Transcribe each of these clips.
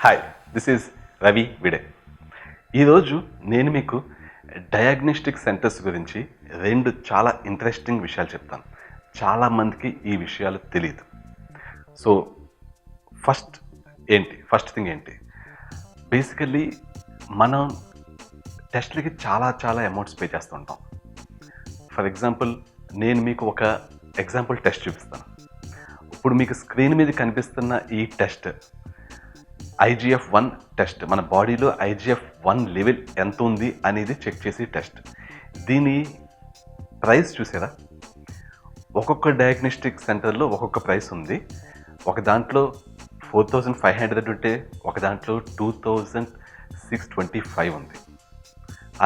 Hi, this is Ravi విడే. ఈరోజు నేను మీకు డయాగ్నోస్టిక్ సెంటర్స్ గురించి రెండు చాలా ఇంట్రెస్టింగ్ విషయాలు చెప్తాను. చాలామందికి ఈ విషయాలు తెలియదు. సో ఫస్ట్ థింగ్ ఏంటి, బేసికల్లీ మనం టెస్ట్లకి చాలా చాలా అమౌంట్స్ పే చేస్తుంటాం. ఫర్ ఎగ్జాంపుల్, నేను మీకు ఒక ఎగ్జాంపుల్ టెస్ట్ చూపిస్తాను. ఇప్పుడు మీకు స్క్రీన్ మీద కనిపిస్తున్న ఈ టెస్ట్ IGF-1 టెస్ట్. మన బాడీలో IGF-1 లెవెల్ ఎంత ఉంది అనేది చెక్ చేసే టెస్ట్. దీని ప్రైస్ చూసారా? ఒక్కొక్క డయాగ్నోస్టిక్ సెంటర్లో ఒక్కొక్క ప్రైస్ ఉంది. ఒక దాంట్లో 4500 ఉంటే ఒక దాంట్లో 2625 ఉంది.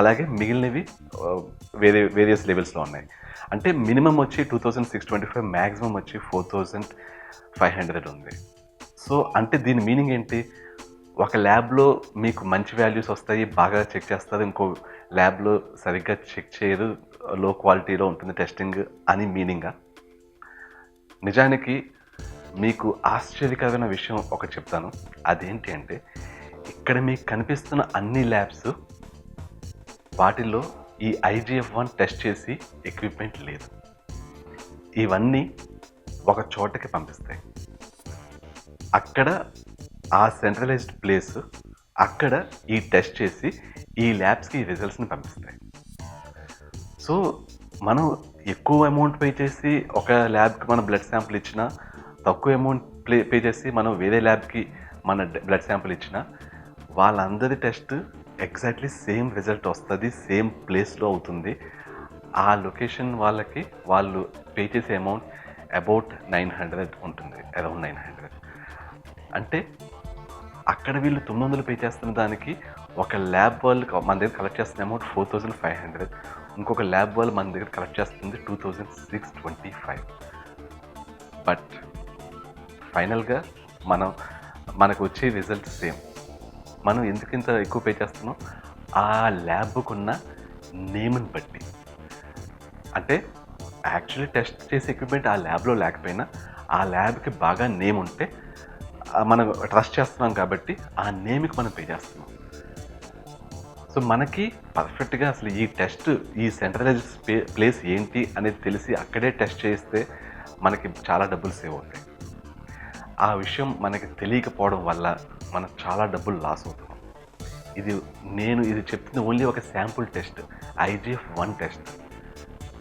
అలాగే మిగిలినవి వేరియస్ లెవెల్స్లో ఉన్నాయి. అంటే మినిమం వచ్చి 2625, మ్యాక్సిమం వచ్చి 4500 ఉంది. సో అంటే దీని మీనింగ్ ఏంటి? ఒక ల్యాబ్లో మీకు మంచి వాల్యూస్ వస్తాయి, బాగా చెక్ చేస్తారు, ఇంకో ల్యాబ్లో సరిగ్గా చెక్ చేయరు, లో క్వాలిటీలో ఉంటుంది టెస్టింగ్ అని మీనింగా? నిజానికి మీకు ఆశ్చర్యకరమైన విషయం ఒకటి చెప్తాను. అదేంటి అంటే, ఇక్కడ మీకు కనిపిస్తున్న అన్ని ల్యాబ్స్ వాటిల్లో ఈ IGF-1 టెస్ట్ చేసి ఎక్విప్మెంట్ లేదు. ఇవన్నీ ఒక చోటకి పంపిస్తాయి. అక్కడ ఆ సెంట్రలైజ్డ్ ప్లేస్, అక్కడ ఈ టెస్ట్ చేసి ఈ ల్యాబ్స్కి రిజల్ట్స్ని పంపిస్తాయి. సో మనం ఎక్కువ అమౌంట్ పే చేసి ఒక ల్యాబ్కి మన బ్లడ్ శాంపుల్ ఇచ్చినా, తక్కువ అమౌంట్ పే చేసి మనం వేరే ల్యాబ్కి మన బ్లడ్ శాంపుల్ ఇచ్చినా, వాళ్ళందరి టెస్ట్ ఎగ్జాక్ట్లీ సేమ్ రిజల్ట్ వస్తుంది, సేమ్ ప్లేస్లో అవుతుంది. ఆ లొకేషన్ వాళ్ళకి వాళ్ళు పే చేసే అమౌంట్ అబౌట్ 900 ఉంటుంది, అరౌండ్ 900. అంటే అక్కడ వీళ్ళు 900 పే చేస్తున్న దానికి ఒక ల్యాబ్ వాళ్ళు మన దగ్గర కలెక్ట్ చేస్తున్న అమౌంట్ 4500, ఇంకొక ల్యాబ్ వాళ్ళు మన దగ్గర కలెక్ట్ చేస్తుంది 2625. బట్ ఫైనల్గా మనకు వచ్చే రిజల్ట్ సేమ్. మనం ఎందుకు ఇంత ఎక్కువ పే చేస్తున్నాం? ఆ ల్యాబ్కున్న నేమ్ని బట్టి. అంటే యాక్చువల్లీ టెస్ట్ చేసే ఎక్విప్మెంట్ ఆ ల్యాబ్లో లేకపోయినా, ఆ ల్యాబ్కి బాగా నేమ్ ఉంటే మనం ట్రస్ట్ చేస్తున్నాం కాబట్టి ఆ నేమ్కి మనం పే చేస్తున్నాం. సో మనకి పర్ఫెక్ట్గా అసలు ఈ టెస్ట్, ఈ సెంట్రలైజ్ ప్లేస్ ఏంటి అనేది తెలిసి అక్కడే టెస్ట్ చేస్తే మనకి చాలా డబ్బులు సేవ్ అవుతాయి. ఆ విషయం మనకి తెలియకపోవడం వల్ల మనకు చాలా డబ్బులు లాస్ అవుతున్నాం. ఇది చెప్తుంది ఓన్లీ ఒక sample test, IGF-1 test.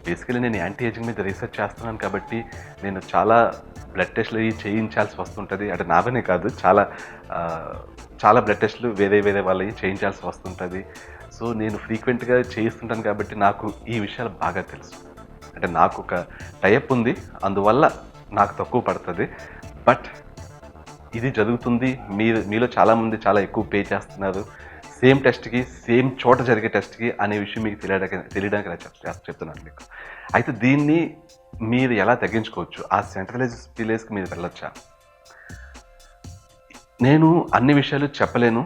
Basically నేను యాంటీ ఏజింగ్ మీద రీసెర్చ్ చేస్తున్నాను కాబట్టి నేను చాలా బ్లడ్ టెస్ట్లు చేయించాల్సి వస్తుంటుంది. అంటే నావనే కాదు, చాలా బ్లడ్ టెస్ట్లు వేరే వాళ్ళవి చేయించాల్సి వస్తుంటుంది. సో నేను ఫ్రీక్వెంట్గా చేయిస్తుంటాను కాబట్టి నాకు ఈ విషయాలు బాగా తెలుసు. అంటే నాకు ఒక టైప్ ఉంది, అందువల్ల నాకు తక్కువ పడుతుంది. బట్ ఇది జరుగుతుంది, మీలో చాలామంది చాలా ఎక్కువ పే చేస్తున్నారు సేమ్ టెస్ట్కి, సేమ్ చోట జరిగే టెస్ట్కి అనే విషయం మీకు తెలియడానికి చెప్తున్నాను మీకు. అయితే దీన్ని మీరు ఎలా తగ్గించుకోవచ్చు? ఆ సెంట్రలైజ్డ్ ప్లేస్కి మీరు వెళ్ళొచ్చా? నేను అన్ని విషయాలు చెప్పలేను.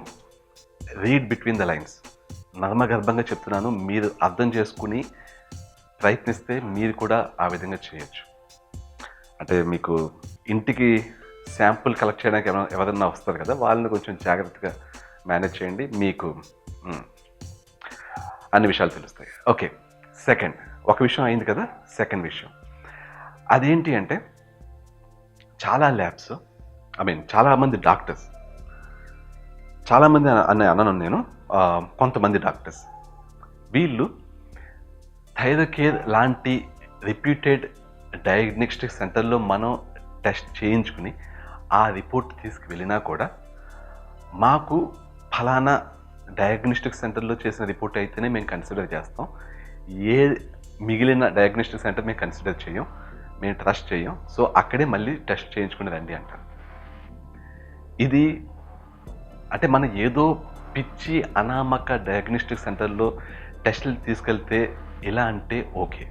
రీడ్ బిట్వీన్ ద లైన్స్, నర్మగర్భంగా చెప్తున్నాను. మీరు అర్థం చేసుకుని ప్రయత్నిస్తే మీరు కూడా ఆ విధంగా చేయొచ్చు. అంటే మీకు ఇంటికి శాంపుల్ కలెక్ట్ చేయడానికి ఎవరన్నా వస్తారు కదా, వాళ్ళని కొంచెం జాగ్రత్తగా మేనేజ్ చేయండి, మీకు అన్ని విషయాలు తెలుస్తాయి. ఓకే, సెకండ్, ఒక విషయం అయింది కదా, సెకండ్ విషయం అదేంటి అంటే, చాలా ల్యాబ్స్, చాలామంది డాక్టర్స్, చాలామంది అన్నాను నేను, కొంతమంది డాక్టర్స్ వీళ్ళు థైరోకేర్ లాంటి రిప్యూటెడ్ డయాగ్నోస్టిక్ సెంటర్లో మనం టెస్ట్ చేయించుకుని ఆ రిపోర్ట్ తీసుకువెళ్ళినా కూడా మాకు ఫలానా డయాగ్నోస్టిక్ సెంటర్లో చేసిన రిపోర్ట్ అయితేనే మేము కన్సిడర్ చేస్తాం, ఏ మిగిలిన డయాగ్నోస్టిక్ సెంటర్ మేము కన్సిడర్ చేయం, మేము ట్రస్ట్ చేయం, సో అక్కడే మళ్ళీ టెస్ట్ చేయించుకుని రండి అంటారు. ఇది అంటే మనం ఏదో పిచ్చి అనామక డయాగ్నోస్టిక్ సెంటర్లో టెస్టులు తీసుకెళ్తే ఎలా అంటే ఓకే.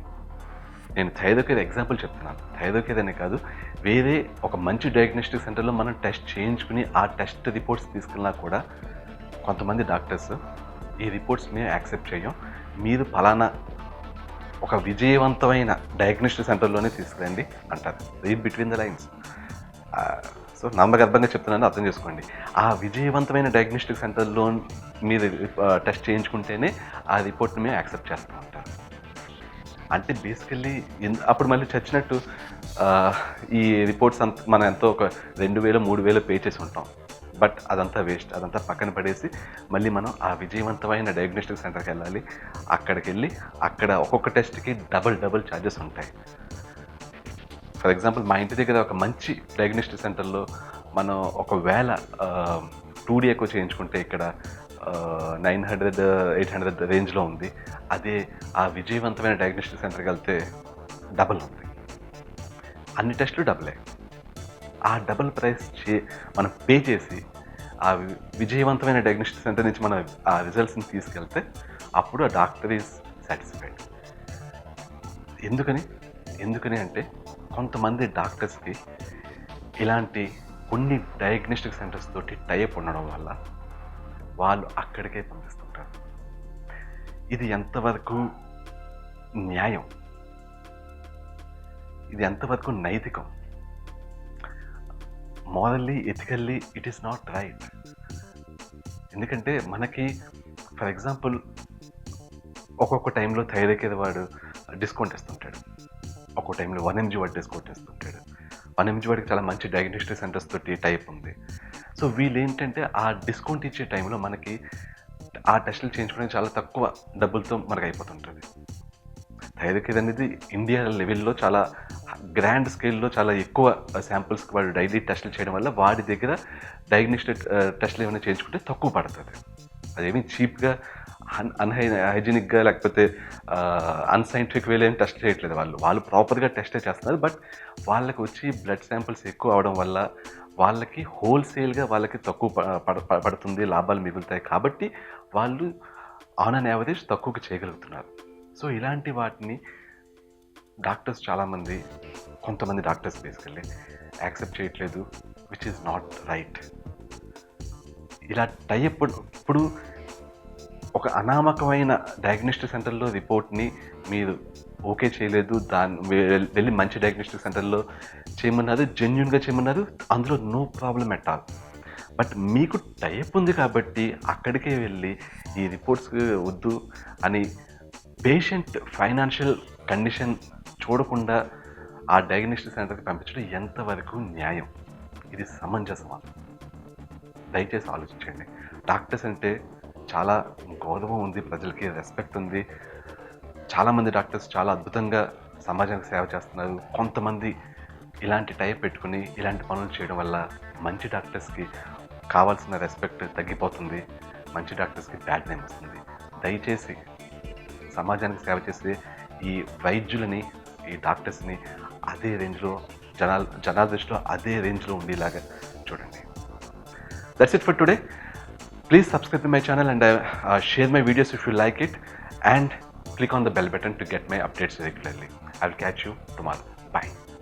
నేను థైరోకేర్ ఎగ్జాంపుల్ చెప్తున్నాను. థైరోకేర్ అనే కాదు, వేరే ఒక మంచి డయాగ్నోస్టిక్ సెంటర్లో మనం టెస్ట్ చేయించుకుని ఆ టెస్ట్ రిపోర్ట్స్ తీసుకెళ్ళినా కూడా కొంతమంది డాక్టర్స్ ఈ రిపోర్ట్స్ మేము యాక్సెప్ట్ చేయం, మీరు ఫలానా ఒక విజయవంతమైన డయాగ్నోస్టిక్ సెంటర్లోనే తీసుకురండి అంటారు. Read between the lines. So నమ్మగర్భంగా చెప్తున్నాను, అర్థం చేసుకోండి. ఆ విజయవంతమైన డయాగ్నోస్టిక్ సెంటర్‌లో మీరు టెస్ట్ చేయించుకుంటేనే ఆ రిపోర్ట్‌ని మేము యాక్సెప్ట్ చేస్తూ ఉంటారు. అంటే బేసికల్లీ అప్పుడు మళ్ళీ చచ్చినట్టు ఆహ్, ఈ రిపోర్ట్స్ మనం ఎంతో ఒక 2000, 3000 పే చేసి ఉంటాం. బట్ అదంతా వేస్ట్. అదంతా పక్కన పడేసి మళ్ళీ మనం ఆ విజయవంతమైన డయాగ్నోస్టిక్ సెంటర్‌కెళ్ళాలి. అక్కడికెళ్ళి అక్కడ ఒక్కొక్క టెస్ట్‌కి డబుల్ చార్జెస్ ఉంటాయి. ఫర్ ఎగ్జాంపుల్ మా ఇంటి దగ్గర ఒక మంచి డయాగ్నోస్టిక్ సెంటర్‌లో మనం ఒకవేళ 2D ఎకో చేయించుకుంటే ఇక్కడ 900, 800 రేంజ్‌లో ఉంది. అదే ఆ విజయవంతమైన డయాగ్నోస్టిక్ సెంటర్‌కెళ్తే డబుల్ ఉంది. అన్ని టెస్టులు డబులే. ఆ డబుల్ ప్రైస్ మనం పే చేసి ఆ విజయవంతమైన డయాగ్నోస్టిక్ సెంటర్ నుంచి మనం ఆ రిజల్ట్స్‌ని తీసుకెళ్తే అప్పుడు ఆ డాక్టర్ ఈజ్ సాటిస్ఫైడ్. ఎందుకని అంటే కొంతమంది డాక్టర్స్‌కి ఇలాంటి కొన్ని డయాగ్నోస్టిక్ సెంటర్స్ తోటి టైఅప్ ఉండడం వల్ల వాళ్ళు అక్కడికే పంపిస్తుంటారు. ఇది ఎంతవరకు న్యాయం? ఇది ఎంతవరకు నైతికం? Morally, ethically it is not right. ఎందుకంటే మనకి ఫర్ ఎగ్జాంపుల్ ఒక్కొక్క టైంలో థైరాయిడ్ వాడు డిస్కౌంట్ ఇస్తుంటాడు. ఒక్కో టైంలో 1 mg వాడు డిస్కౌంట్ ఇస్తుంటాడు. 1 mg వాడికి చాలా మంచి డయాగ్నోస్టిక్ సెంటర్స్ తోటి టైప్ ఉంది. సో వీళ్ళేంటంటే ఆ డిస్కౌంట్ ఇచ్చే టైంలో మనకి ఆ టెస్టులు చేయించుకోవడానికి చాలా తక్కువ డబ్బులతో మనకు అయిపోతుంటుంది. థైరాయిడ్ అనేది ఇండియా లెవెల్‌లో చాలా గ్రాండ్ స్కేల్‌లో చాలా ఎక్కువ శాంపిల్స్‌కి వాడు డైలీ టెస్టులు చేయడం వల్ల వాడి దగ్గర డయాగ్నోస్టిక్ టెస్టులు ఏమైనా చేయించుకుంటే తక్కువ పడుతుంది. అదేమి చీప్‌గా హైజీనిక్‌గా లేకపోతే అన్‌సైంటిఫిక్ వేలో ఏం టెస్ట్ చేయట్లేదు వాళ్ళు. వాళ్ళు ప్రాపర్‌గా టెస్టే చేస్తున్నారు. బట్ వాళ్ళకి వచ్చి బ్లడ్ శాంపిల్స్ ఎక్కువ అవడం వల్ల వాళ్ళకి హోల్‌సేల్‌గా వాళ్ళకి తక్కువ పడుతుంది, లాభాలు మిగులుతాయి. కాబట్టి వాళ్ళు ఆన్ అన్ యావరేజ్ తక్కువకి చేయగలుగుతున్నారు. సో ఇలాంటి వాటిని డాక్టర్స్ చాలామంది, కొంతమంది డాక్టర్స్ బేసికల్లీ యాక్సెప్ట్ చేయట్లేదు. Which is not right. ఇలా టైఅప్ ఇప్పుడు ఒక అనామకమైన డయాగ్నోస్టిక్ సెంటర్‌లో రిపోర్ట్‌ని మీరు ఓకే చేయలేదు. వెళ్ళి మంచి డయాగ్నోస్టిక్ సెంటర్‌లో చేయమన్నారు, జెన్యూన్‌గా చేయమన్నారు. అందులో no problem at all. But మీకు టైఅప్ ఉంది కాబట్టి అక్కడికే వెళ్ళి ఈ రిపోర్ట్స్ వద్దు అని పేషెంట్ ఫైనాన్షియల్ కండిషన్ చూడకుండా ఆ డయాగ్నోస్టిక్ సెంటర్‌కి పంపించడం ఎంతవరకు న్యాయం? ఇది సమంజసమా? దయచేసి ఆలోచించండి. డాక్టర్స్ అంటే చాలా గౌరవం ఉంది, ప్రజలకి రెస్పెక్ట్ ఉంది. చాలామంది డాక్టర్స్ చాలా అద్భుతంగా సమాజానికి సేవ చేస్తున్నారు. కొంతమంది ఇలాంటి టైప్ పెట్టుకుని ఇలాంటి పనులు చేయడం వల్ల మంచి డాక్టర్స్కి కావాల్సిన రెస్పెక్ట్ తగ్గిపోతుంది. మంచి డాక్టర్స్కి బ్యాడ్ నేమ్ వస్తుంది. దయచేసి సమాజానికి సేవ చేసే ఈ వైద్యులని, ఈ డాక్టర్స్ని అదే రేంజ్లో జనాల దృష్టిలో అదే రేంజ్లో ఉండేలాగా చూడండి. That's it for today. Please subscribe to my channel and share my videos if you like it, and click on the bell button to get my updates regularly. I'll catch you tomorrow. Bye.